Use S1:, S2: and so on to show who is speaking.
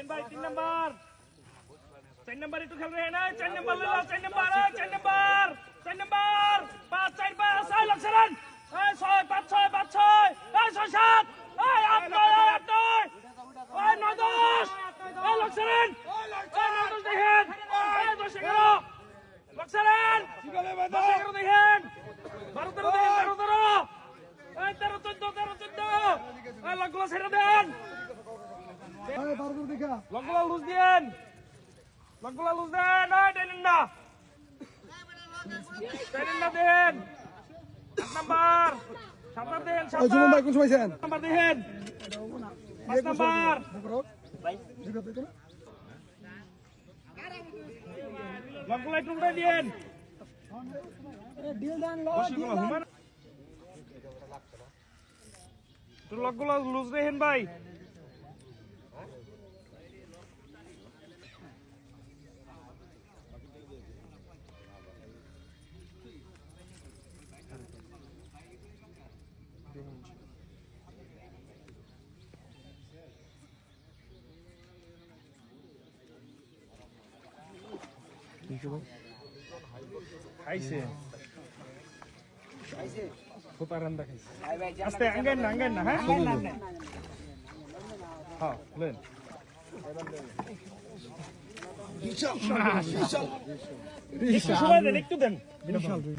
S1: rain भाई 3 number 4 number একটু খেল রে না 4 नंबर ले लो 4 नंबर 4 नंबर 4 नंबर 5 4 5 6 লক্ষ্যণ এই 6 5 6 5 6 এই 6 7 এই 8 9 8 9 এই 9 10 এই লক্ষ্যণ এই 9 10 দেখেন এই 10 11 লক্ষ্যণ 10 11 দেখেন 12 13 দেখেন 12 13 এই 13 14 13 14 এই লগগুলো ছেড়ে দেন
S2: এই বারবার দেখা
S1: লগগুলো লুজ দেন লগগুলো লুজ দেন এই দেন না দেন 8 নাম্বার 7 দেন 7
S2: এই জুমন ভাই কোন সময় আছেন
S1: নাম্বার দেন 5 নাম্বার
S2: ভাই দিবা তো না
S1: লগগুলো একটু উড়ে দেন
S2: এ ডিল দান লো
S1: বসিগুলো হুমান তো লগগুলো লুজ দেন ভাই খাইছে ফুতারান্দা খাইছে আস্তে আঙ্গেন না হ্যাঁ হ্যাঁ লেন বিশাল সময় দেন একটু দেন